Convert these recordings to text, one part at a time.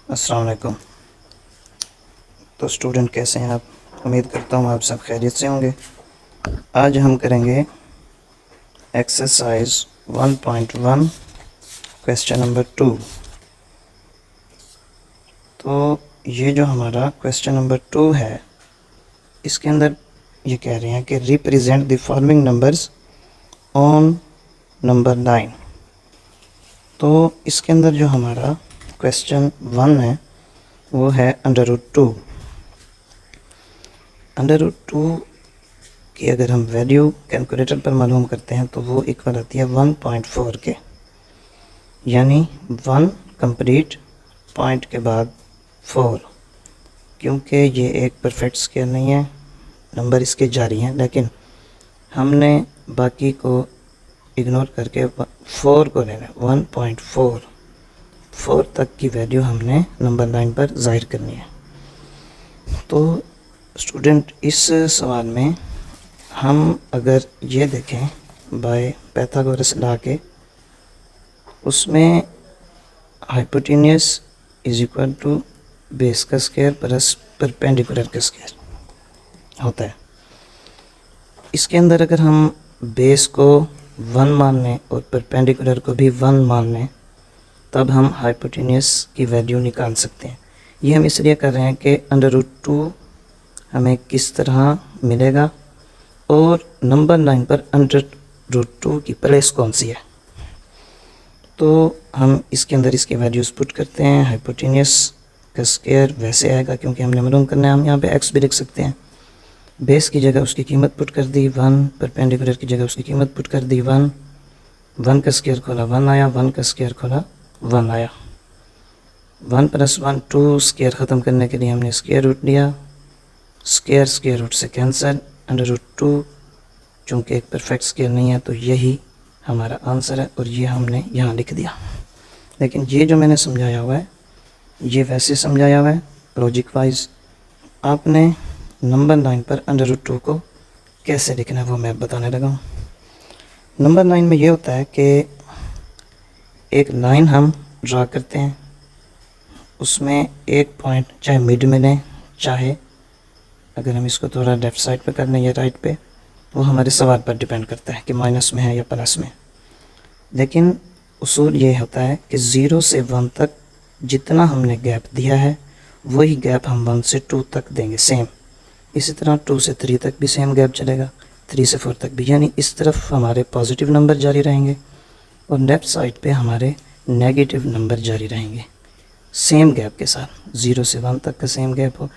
अस्सलाम वालेकुम। तो स्टूडेंट कैसे हैं आप? उम्मीद करता हूँ आप सब खैरियत से होंगे। आज हम करेंगे एक्सरसाइज 1.1 क्वेश्चन नंबर 2। तो ये जो हमारा क्वेश्चन नंबर 2 है, इसके अंदर ये कह रहे हैं कि represent the following numbers on number 9। तो इसके अंदर जो हमारा क्वेश्चन 1 है वो है √2। √2 की अगर हम वैल्यू कैलकुलेटर पर मालूम करते हैं तो वो इक्वल आती है 1.4 के, यानी 1 कंप्लीट पॉइंट के बाद 4। क्योंकि ये एक परफेक्ट स्केल नहीं है, नंबर इसके जारी हैं, लेकिन हमने बाकी को इग्नोर करके 4 को लेना है। 1.4 4 तक की वैल्यू हमने नंबर 9 पर ज़ाहिर करनी है। तो स्टूडेंट इस सवाल में हम अगर ये देखें बाय पैथागोरस लॉ के, उसमें hypotenuse is equal to base का स्क्वायर प्लस परपेंडिकुलर का स्क्वायर होता है। इसके अंदर अगर हम बेस को 1 मान लें और परपेंडिकुलर को भी 1 मान लें, तब हम हाइपोटेन्यूस की वैल्यू निकाल सकते हैं। ये हम इसलिए कर रहे हैं कि √2 हमें किस तरह मिलेगा और नंबर 9 पर √2 की प्लेस कौन सी है। तो हम इसके अंदर इसके वैल्यूज़ पुट करते हैं। हाइपोटेन्यूस का स्क्वायर वैसे आएगा क्योंकि हमने मालूम करना है, हम यहाँ पे x भी लिख सकते हैं। बेस की जगह उसकी कीमत पुट कर दी 1, परपेंडिकुलर की जगह उसकी कीमत पुट कर दी 1। 1 का स्क्वायर खोला 1 आया, 1 का स्क्वायर खोला 1 आया। 1 + 1 2, स्क्वायर ख़त्म करने के लिए हमने स्क्वायर रूट लिया, स्क्वायर रूट से कैंसिल। √2 चूँकि एक परफेक्ट स्केल नहीं है तो यही हमारा आंसर है और ये हमने यहाँ लिख दिया। लेकिन ये जो मैंने समझाया हुआ है ये वैसे समझाया हुआ है लॉजिक वाइज। आपने नंबर 9 पर √2 को कैसे लिखना है वो मैं बताने लगा हूँ। नंबर 9 में ये होता है कि एक लाइन हम ड्रा करते हैं, उसमें एक पॉइंट चाहे मिड में लें, चाहे अगर हम इसको थोड़ा लेफ़्ट साइड पे कर लें या राइट पे, वो हमारे सवाल पर डिपेंड करता है कि माइनस में है या प्लस में। लेकिन उसूल ये होता है कि 0 से 1 तक जितना हमने गैप दिया है वही गैप हम 1 से 2 तक देंगे सेम। इसी तरह 2 से 3 तक भी सेम गैप चलेगा, 3 से 4 तक भी, यानी इस तरफ हमारे पॉजिटिव नंबर जारी रहेंगे और लेफ़्ट साइड पे हमारे नेगेटिव नंबर जारी रहेंगे सेम गैप के साथ। 0 से 1 तक का सेम गैप हो।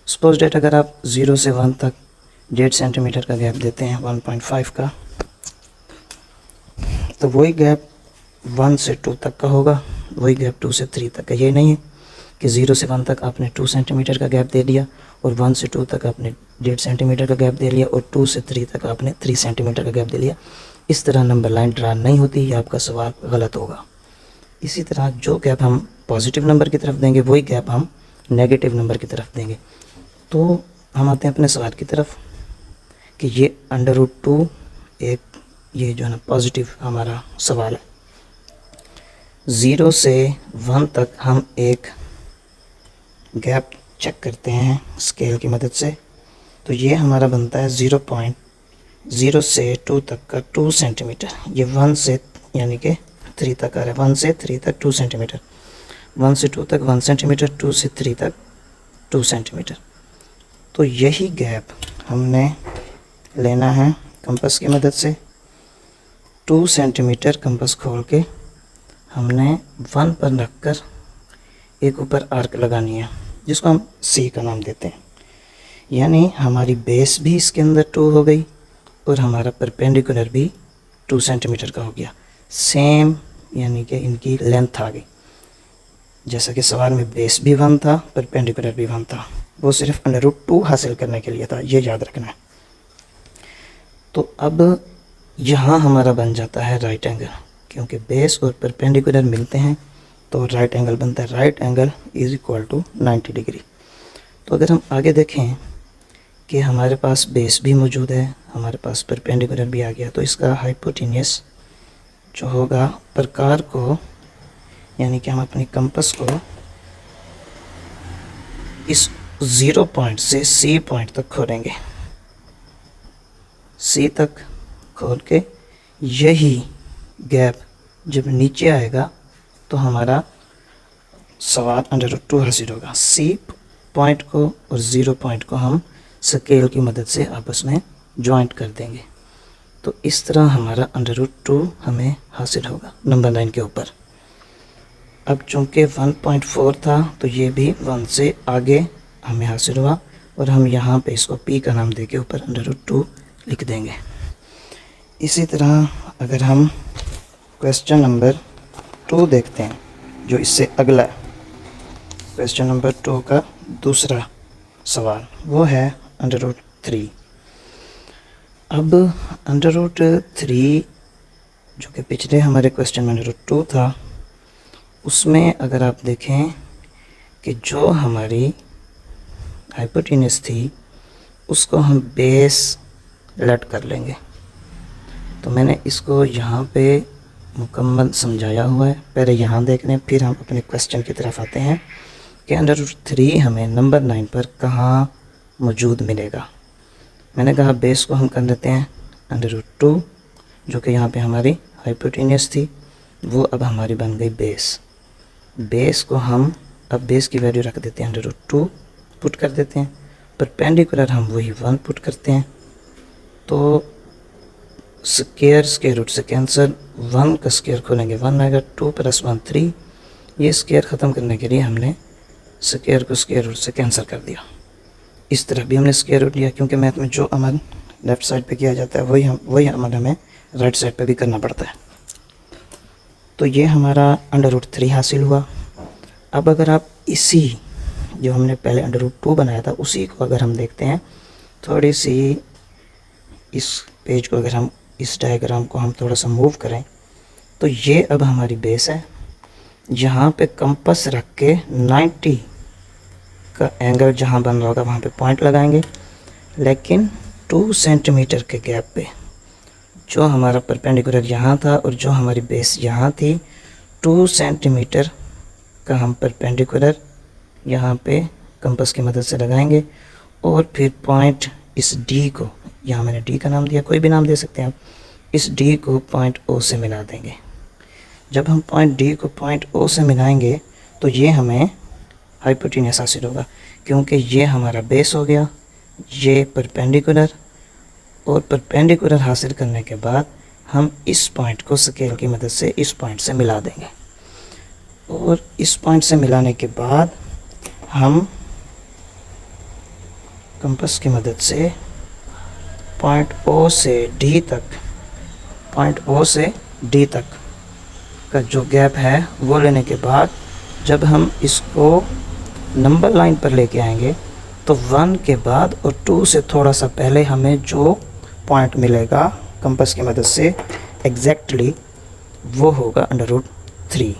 सपोज डेट अगर आप 0 से 1 तक 1.5 सेंटीमीटर का गैप देते हैं 1.5 का, तो वही गैप 1 से 2 तक का होगा, वही गैप 2 से 3 तक का। ये नहीं है कि 0 से 1 तक आपने 2 सेंटीमीटर का गैप दे दिया और 1 से 2 तक आपने 1.5 सेंटीमीटर का गैप दे लिया और 2 से 3 तक आपने 3 सेंटीमीटर का गैप दे लिया। इस तरह नंबर लाइन ड्रा नहीं होती, ये आपका सवाल गलत होगा। इसी तरह जो गैप हम पॉजिटिव नंबर की तरफ देंगे वही गैप हम नेगेटिव नंबर की तरफ देंगे। तो हम आते हैं अपने सवाल की तरफ कि ये √2 एक ये जो है ना पॉजिटिव हमारा सवाल है। 0 से 1 तक हम एक गैप चेक करते हैं स्केल की मदद से, तो ये हमारा बनता है 0.0 से 2 तक का 2 सेंटीमीटर। ये 1 से यानी कि 3 तक आ रहा है, 1 से 3 तक 2 सेंटीमीटर, 1 से 2 तक 1 सेंटीमीटर, 2 से 3 तक 2 सेंटीमीटर। तो यही गैप हमने लेना है कंपास की मदद से। 2 सेंटीमीटर कंपास खोल के हमने 1 पर रखकर एक ऊपर आर्क लगानी है जिसको हम C का नाम देते हैं। यानी हमारी बेस भी इसके अंदर 2 हो गई और हमारा परपेंडिकुलर भी 2 सेंटीमीटर का हो गया सेम, यानी कि इनकी लेंथ आ गई। जैसा कि सवाल में बेस भी 1 था, परपेंडिकुलर भी 1 था, वो सिर्फ √2 हासिल करने के लिए था, ये याद रखना है। तो अब यहाँ हमारा बन जाता है राइट एंगल, क्योंकि बेस और परपेंडिकुलर मिलते हैं तो राइट एंगल बनता है। Right angle is equal to 90 degree. तो अगर हम आगे देखें कि हमारे पास बेस भी मौजूद है, हमारे पास परपेंडिकुलर भी आ गया, तो इसका हाइपोटेन्यूस जो होगा प्रकार को, यानी कि हम अपनी कंपास को इस 0 पॉइंट से C पॉइंट तक खोलेंगे, C तक खोल के यही गैप जब नीचे आएगा तो हमारा सवाल √2 हासिल होगा। C पॉइंट को और 0 पॉइंट को हम स्केल की मदद से आपस में जॉइंट कर देंगे, तो इस तरह हमारा √2 हमें हासिल होगा नंबर 9 के ऊपर। अब चूँकि 1.4 था तो ये भी 1 से आगे हमें हासिल हुआ और हम यहाँ पे इसको P का नाम देके ऊपर √2 लिख देंगे। इसी तरह अगर हम क्वेश्चन नंबर 2 देखते हैं जो इससे अगला है, क्वेश्चन नंबर 2 का दूसरा सवाल वो है √3। अब √3 जो कि पिछले हमारे क्वेश्चन में √2 था, उसमें अगर आप देखें कि जो हमारी हाइपोटेन्यूज थी उसको हम बेस लेट कर लेंगे। तो मैंने इसको यहाँ पे मुकम्मल समझाया हुआ है, पहले यहाँ देख लें फिर हम अपने क्वेश्चन की तरफ आते हैं कि √3 हमें नंबर 9 पर कहाँ मौजूद मिलेगा। मैंने कहा बेस को हम कर लेते हैं √2, जो कि यहाँ पे हमारी हाइपोटेन्यूज थी, वो अब हमारी बन गई बेस। बेस को हम अब बेस की वैल्यू रख देते हैं √2 पुट कर देते हैं, परपेंडिकुलर हम वही 1 पुट करते हैं, तो स्क्वायर रूट से कैंसिल, 1 का स्क्वायर खोलेंगे 1 आएगा, 2 + 1 3। ये स्क्वायर ख़त्म करने के लिए हमने स्क्वायर को स्क्वायर रूट से कैंसिल कर दिया। इस तरह भी हमने स्क्वायर रूट लिया, क्योंकि मैथ में जो अमल लेफ़्ट साइड पे किया जाता है वही अमल हमें राइट साइड पे भी करना पड़ता है। तो ये हमारा √3 हासिल हुआ। अब अगर आप इसी जो हमने पहले √2 बनाया था उसी को अगर हम देखते हैं, थोड़ी सी इस पेज को अगर हम इस डायग्राम को हम थोड़ा सा मूव करें तो ये अब हमारी बेस है। यहाँ पे कंपास रख के 90 का एंगल जहाँ बन रहा होगा वहाँ पे पॉइंट लगाएंगे, लेकिन 2 सेंटीमीटर के गैप पे जो हमारा परपेंडिकुलर यहाँ था और जो हमारी बेस यहाँ थी, 2 सेंटीमीटर का हम परपेंडिकुलर यहाँ पे कंपास की मदद से लगाएंगे और फिर पॉइंट इस D को, यहाँ मैंने D का नाम दिया, कोई भी नाम दे सकते हैं आप, इस D को पॉइंट O से मिला देंगे। जब हम पॉइंट D को पॉइंट O से मिलाएंगे तो ये हमें हाइपोटेन्यूज हासिल होगा, क्योंकि ये हमारा बेस हो गया, ये परपेंडिकुलर, और परपेंडिकुलर हासिल करने के बाद हम इस पॉइंट को स्केल की मदद से इस पॉइंट से मिला देंगे, और इस पॉइंट से मिलाने के बाद हम कंपास की मदद से पॉइंट O से D तक, पॉइंट O से D तक का जो गैप है वो लेने के बाद जब हम इसको नंबर लाइन पर लेके आएंगे तो 1 के बाद और 2 से थोड़ा सा पहले हमें जो पॉइंट मिलेगा कंपास की मदद से एग्जैक्टली वो होगा √3।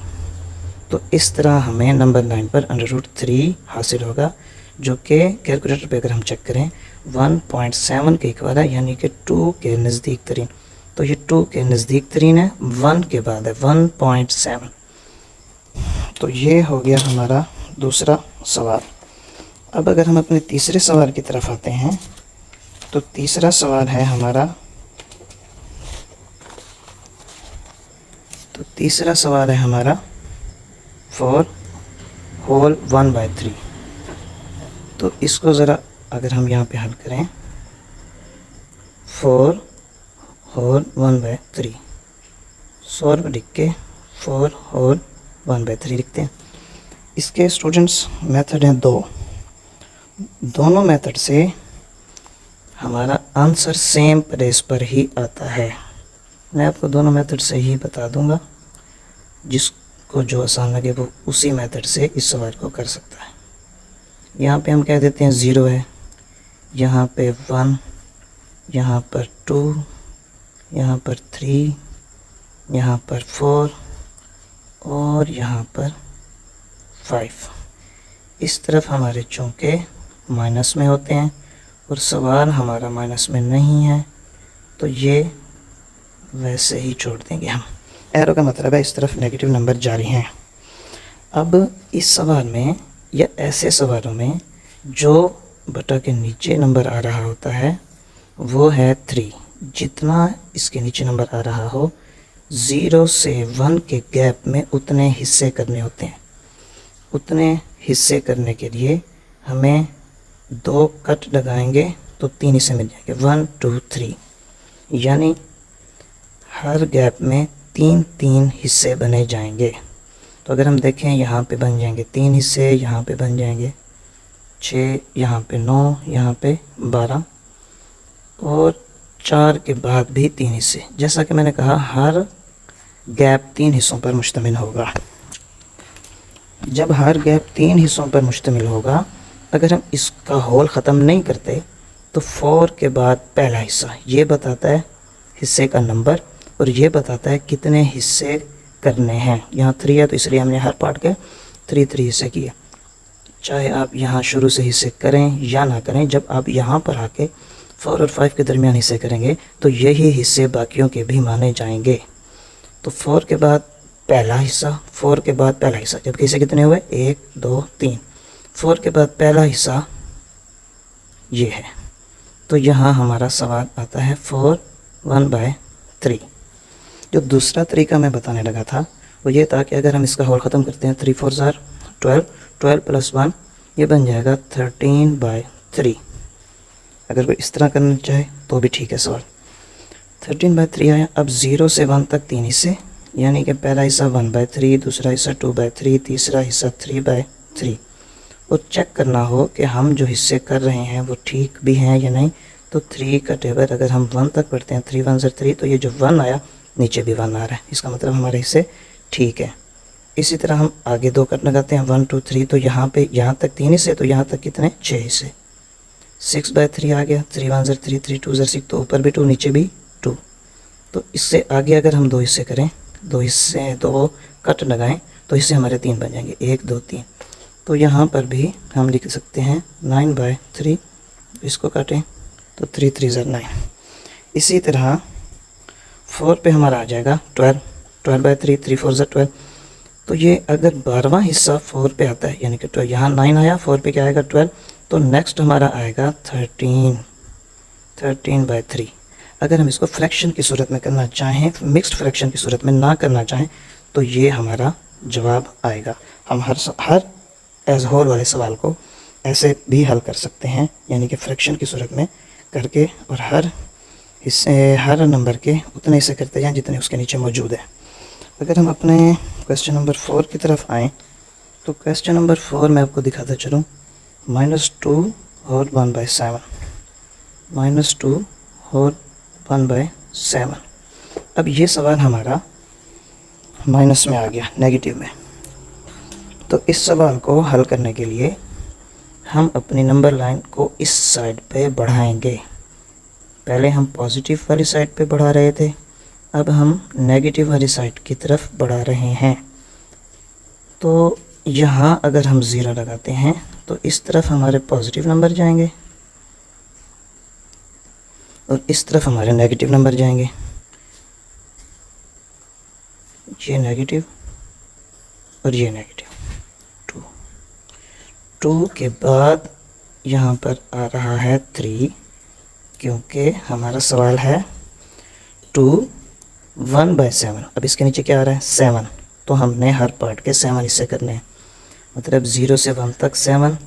तो इस तरह हमें नंबर 9 पर √3 हासिल होगा, जो कि कैलकुलेटर पे अगर हम चेक करें 1.7 के इक्वल है, यानी कि 2 के नज़दीक तरीन। तो ये 2 के नज़दीक तरीन है, 1 के बाद है 1.7। तो ये हो गया हमारा दूसरा सवाल। अब अगर हम अपने तीसरे सवाल की तरफ आते हैं तो तीसरा सवाल है हमारा, तो तीसरा सवाल है हमारा 4 होल 1/3। तो इसको ज़रा अगर हम यहाँ पे हल करें, 4 होल 1/3 सॉल्व लिख के 4 होल 1/3 लिखते हैं। इसके स्टूडेंट्स मेथड हैं दोनों मेथड से हमारा आंसर सेम प्लेस पर ही आता है। मैं आपको दोनों मेथड से ही बता दूंगा, जिसको जो आसान लगे वो उसी मेथड से इस सवाल को कर सकता है। यहाँ पे हम कह देते हैं 0 है, यहाँ पे 1, यहाँ पर 2, यहाँ पर 3, यहाँ पर 4 और यहाँ पर 5। इस तरफ हमारे चौके माइनस में होते हैं और सवाल हमारा माइनस में नहीं है, तो ये वैसे ही छोड़ देंगे हम। एरो का मतलब है इस तरफ नेगेटिव नंबर जारी हैं। अब इस सवाल में या ऐसे सवालों में जो बटा के नीचे नंबर आ रहा होता है वो है 3। जितना इसके नीचे नंबर आ रहा हो 0 से 1 के गैप में उतने हिस्से करने होते हैं। उतने हिस्से करने के लिए हमें 2 कट लगाएंगे तो 3 हिस्से मिल जाएंगे, 1 2 3, यानी हर गैप में 3 हिस्से बने जाएंगे। तो अगर हम देखें यहाँ पे बन जाएंगे 3 हिस्से, यहाँ पे बन जाएंगे 6, यहाँ पे 9, यहाँ पे 12 और 4 के बाद भी 3 हिस्से। जैसा कि मैंने कहा हर गैप 3 हिस्सों पर मुश्तमिल होगा। जब हर गैप 3 हिस्सों पर मुश्तमिल होगा, अगर हम इसका होल ख़त्म नहीं करते तो 4 के बाद पहला हिस्सा ये बताता है हिस्से का नंबर और ये बताता है कितने हिस्से करने हैं। यहाँ 3 है तो इसलिए हमने हर पार्ट के 3 हिस्से किए। चाहे आप यहाँ शुरू से हिस्से करें या ना करें, जब आप यहाँ पर आके 4 और 5 के दरमियान हिस्से करेंगे तो यही हिस्से बाकियों के भी माने जाएंगे। तो 4 के बाद पहला हिस्सा, 4 के बाद पहला हिस्सा, जबकि हिस्से कितने हुए 1 2 3, 4 के बाद पहला हिस्सा ये है। तो यहाँ हमारा सवाल आता है 4 1/3। जो दूसरा तरीका मैं बताने लगा था वो ये था कि अगर हम इसका होल ख़त्म करते हैं 3 4 12, 12 + 1 ये बन जाएगा 13/3। अगर कोई इस तरह करना चाहे तो भी ठीक है सवाल। 13/3 आया। अब 0 से 1 तक 3 हिस्से, यानी कि पहला हिस्सा 1/3, दूसरा हिस्सा 2/3, तीसरा हिस्सा 3/3। और चेक करना हो कि हम जो हिस्से कर रहे हैं वो ठीक भी हैं या नहीं, तो 3 का टेबल अगर हम 1 तक पढ़ते हैं 3 1 3, तो ये जो 1 आया नीचे भी 1 आ रहा है, इसका मतलब हमारे हिस्से ठीक है। इसी तरह हम आगे 2 कट लगाते हैं 1 2 3, तो यहाँ पे यहाँ तक 3 हिस्से, तो यहाँ तक कितने 6 हिस्से। 6/3 आ गया, 3 1 3, 3 2 6, तो ऊपर भी 2 नीचे भी 2। तो इससे आगे अगर हम 2 हिस्से करें, 2 हिस्से 2 कट लगाएं तो इससे हमारे 3 बन जाएंगे, 1 2 3। तो यहाँ पर भी हम लिख सकते हैं 9/3, इसको काटें तो 3 3 9। इसी तरह 4 पे हमारा आ जाएगा 12, 12/3, 3 4 12। तो ये अगर 12वां हिस्सा 4 पे आता है, यानी कि 12, यहाँ 9 आया, 4 पे क्या आएगा 12, तो नेक्स्ट हमारा आएगा 13/3। अगर हम इसको फ्रैक्शन की सूरत में करना चाहें, मिक्स्ड फ्रैक्शन की सूरत में ना करना चाहें, तो ये हमारा जवाब आएगा। हम हर एज होल वाले सवाल को ऐसे भी हल कर सकते हैं, यानी कि फ्रैक्शन की सूरत में करके, और हर हिस्से हर नंबर के उतने हिस्से करते जाएं जितने उसके नीचे मौजूद है। अगर हम अपने क्वेश्चन नंबर 4 की तरफ आएँ, तो क्वेश्चन नंबर 4 मैं आपको दिखाता चलूँ, -2 और 1/7, -2 और 1/7। अब ये सवाल हमारा माइनस में आ गया, नेगेटिव में। तो इस सवाल को हल करने के लिए हम अपनी नंबर लाइन को इस साइड पे बढ़ाएंगे। पहले हम पॉजिटिव वाली साइड पे बढ़ा रहे थे, अब हम नेगेटिव वाली साइड की तरफ बढ़ा रहे हैं। तो यहाँ अगर हम 0 लगाते हैं तो इस तरफ हमारे पॉजिटिव नंबर जाएंगे और इस तरफ हमारे नेगेटिव नंबर जाएंगे। ये नेगेटिव और ये नेगेटिव। 2 के बाद यहाँ पर आ रहा है 3, क्योंकि हमारा सवाल है 2 1/7। अब इसके नीचे क्या आ रहा है 7, तो हमने हर पार्ट के 7 हिस्से करने हैं। मतलब 0 से 1 तक 7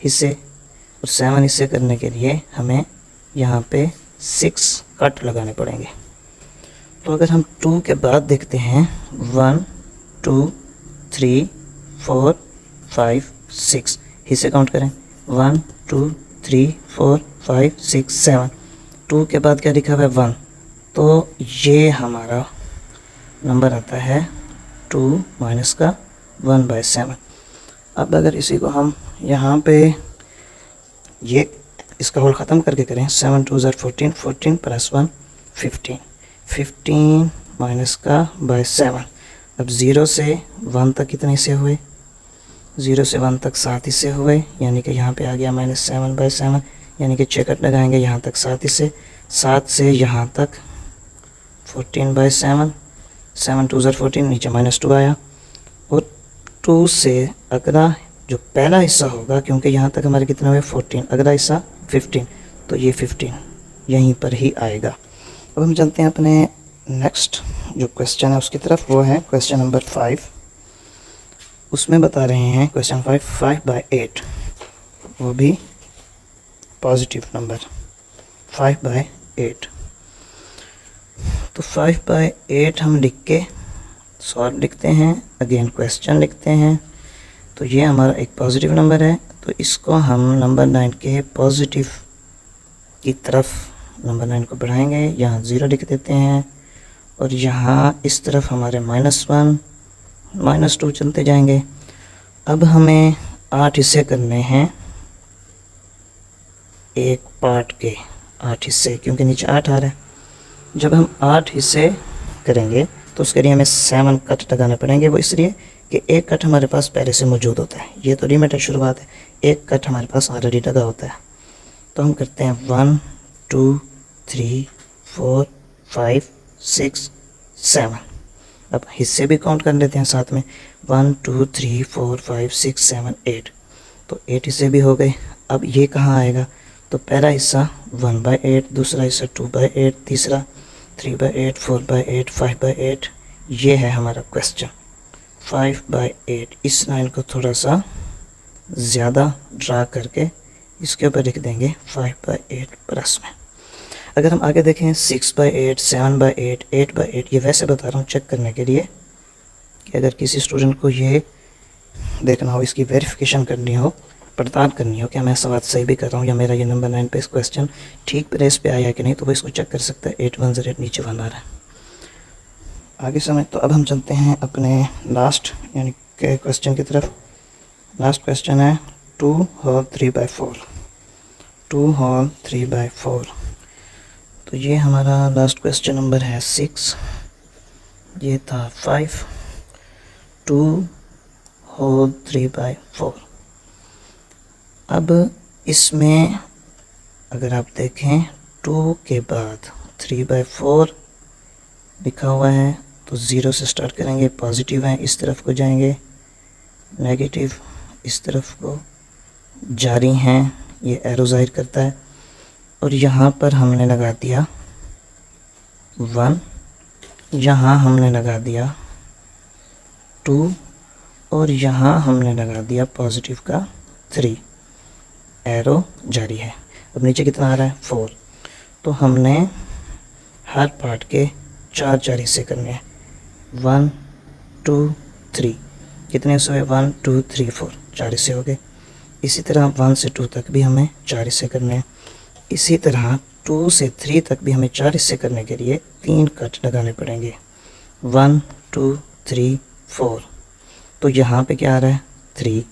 हिस्से, और 7 हिस्से करने के लिए हमें यहाँ पे 6 कट लगाने पड़ेंगे। तो अगर हम 2 के बाद देखते हैं 1 2 3 4 5 6 हिस्से काउंट करें, 1 2 3 4 5 6 7। 2 के बाद क्या लिखा हुआ है 1, तो ये हमारा नंबर आता है 2 माइनस का 1/7। अब अगर इसी को हम यहाँ पे ये इसका होल ख़त्म करके करें, 7 2 14, 14 + 1 15, 15 माइनस का 7। अब 0 से 1 तक कितने हिस्से हुए, 0 से 1 तक 7 हिस्से हुए, यानी कि यहाँ पे आ गया -7/7, यानी कि 6 कट लगाएंगे, यहाँ तक 7 हिस्से, 7 से यहाँ तक 14/7, 7 2 14, नीचे -2 आया, और 2 से अगला जो पहला हिस्सा होगा, क्योंकि यहाँ तक हमारे कितना हुए 14, अगला हिस्सा 15, तो ये 15 यहीं पर ही आएगा। अब हम चलते हैं अपने नेक्स्ट जो क्वेश्चन है उसकी तरफ, वो है क्वेश्चन नंबर 5। उसमें बता रहे हैं क्वेश्चन 5/8, वो भी पॉजिटिव नंबर 5/8। तो 5/8 हम लिख के सॉल्व लिखते हैं, अगेन क्वेश्चन लिखते हैं। तो ये हमारा एक पॉजिटिव नंबर है, तो इसको हम नंबर 9 के पॉजिटिव की तरफ नंबर 9 को बढ़ाएंगे, यहाँ 0 लिख देते हैं, और यहाँ इस तरफ हमारे -1 -2 चलते जाएंगे। अब हमें 8 हिस्से करने हैं एक पार्ट के, 8 हिस्से, क्योंकि नीचे 8 आ रहा है। जब हम 8 हिस्से करेंगे तो उसके लिए हमें 7 कट लगाने पड़ेंगे। वो इसलिए कि एक कट हमारे पास पहले से मौजूद होता है, ये तो लिमिटेड शुरुआत है, एक कट हमारे पास ऑलरेडी लगा होता है। तो हम करते हैं 1 2 3 4 5 6 7। अब हिस्से भी काउंट कर लेते हैं साथ में, 1 2 3 4 5 6 7 8, तो 8 हिस्से भी हो गए। अब ये कहाँ आएगा, तो पहला हिस्सा 1/8, दूसरा हिस्सा 2/8, तीसरा 3/8, 4/8, 5/8। ये है हमारा क्वेश्चन 5/8। इस लाइन को थोड़ा सा ज़्यादा ड्रा करके इसके ऊपर लिख देंगे 5/8 प्लस में। अगर हम आगे देखें 6/8, 7/8, 8/8, ये वैसे बता रहा हूँ चेक करने के लिए कि अगर किसी स्टूडेंट को ये देखना हो, इसकी वेरिफिकेशन करनी हो, पड़ताल करनी हो कि मैं सवाल सही भी कर रहा हूँ या मेरा ये नंबर 9 पे इस क्वेश्चन ठीक प्लेस पे आया है कि नहीं, तो वो इसको चेक कर सकता है। 8 1 0 नीचे 1 आ रहा है। आगे समय तो अब हम चलते हैं अपने लास्ट यानी के क्वेश्चन की तरफ। लास्ट क्वेश्चन है 2 होल 3/4। 2 होल 3/4, तो ये हमारा लास्ट क्वेश्चन नंबर है 6, ये था 5। 2 होल 3/4। अब इसमें अगर आप देखें 2 के बाद 3/4 लिखा हुआ है, तो 0 से स्टार्ट करेंगे, पॉजिटिव है इस तरफ को जाएंगे, नेगेटिव इस तरफ को जारी हैं, ये एरो जाहिर करता है। और यहाँ पर हमने लगा दिया 1, यहाँ हमने लगा दिया 2, और यहाँ हमने लगा दिया पॉजिटिव का 3, एरो जारी है। अब नीचे कितना आ रहा है 4, तो हमने हर पार्ट के 4 हिस्से करने हैं। 1 2 3, कितने हिस्से हुए 1 2 3 4, 4 हिस्से हो गए। इसी तरह 1 से 2 तक भी हमें 4 हिस्से करने हैं। इसी तरह 2 से 3 तक भी हमें 4 हिस्से करने के लिए 3 कट लगाने पड़ेंगे, 1 2 3 4। तो यहाँ पे क्या आ रहा है 3,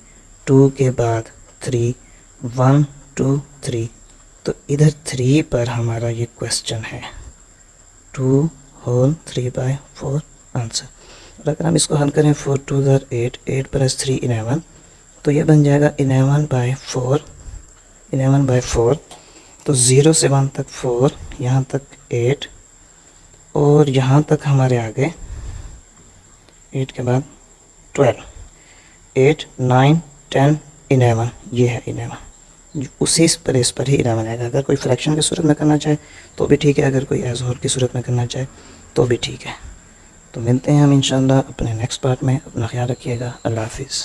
2 के बाद 3, 1 2 3, तो इधर 3 पर हमारा ये क्वेश्चन है 2 होल 3/4 आंसर। और अगर हम इसको हल करें 4 2 8, 8 + 3 11, तो ये बन जाएगा 11/4। 11/4, तो 0 से 1 तक 4, यहाँ तक 8, और यहाँ तक हमारे आगे 8 के बाद 12, 8 9 10 11, ये है 11। उसी प्लेस पर ही 11 आएगा। अगर कोई फ्रैक्शन की सूरत में करना चाहे तो भी ठीक है, अगर कोई एज होल की सूरत में करना चाहे तो भी ठीक है। तो मिलते हैं हम इंशाल्लाह अपने नेक्स्ट पार्ट में। अपना ख्याल रखिएगा। अल्लाह हाफिज़।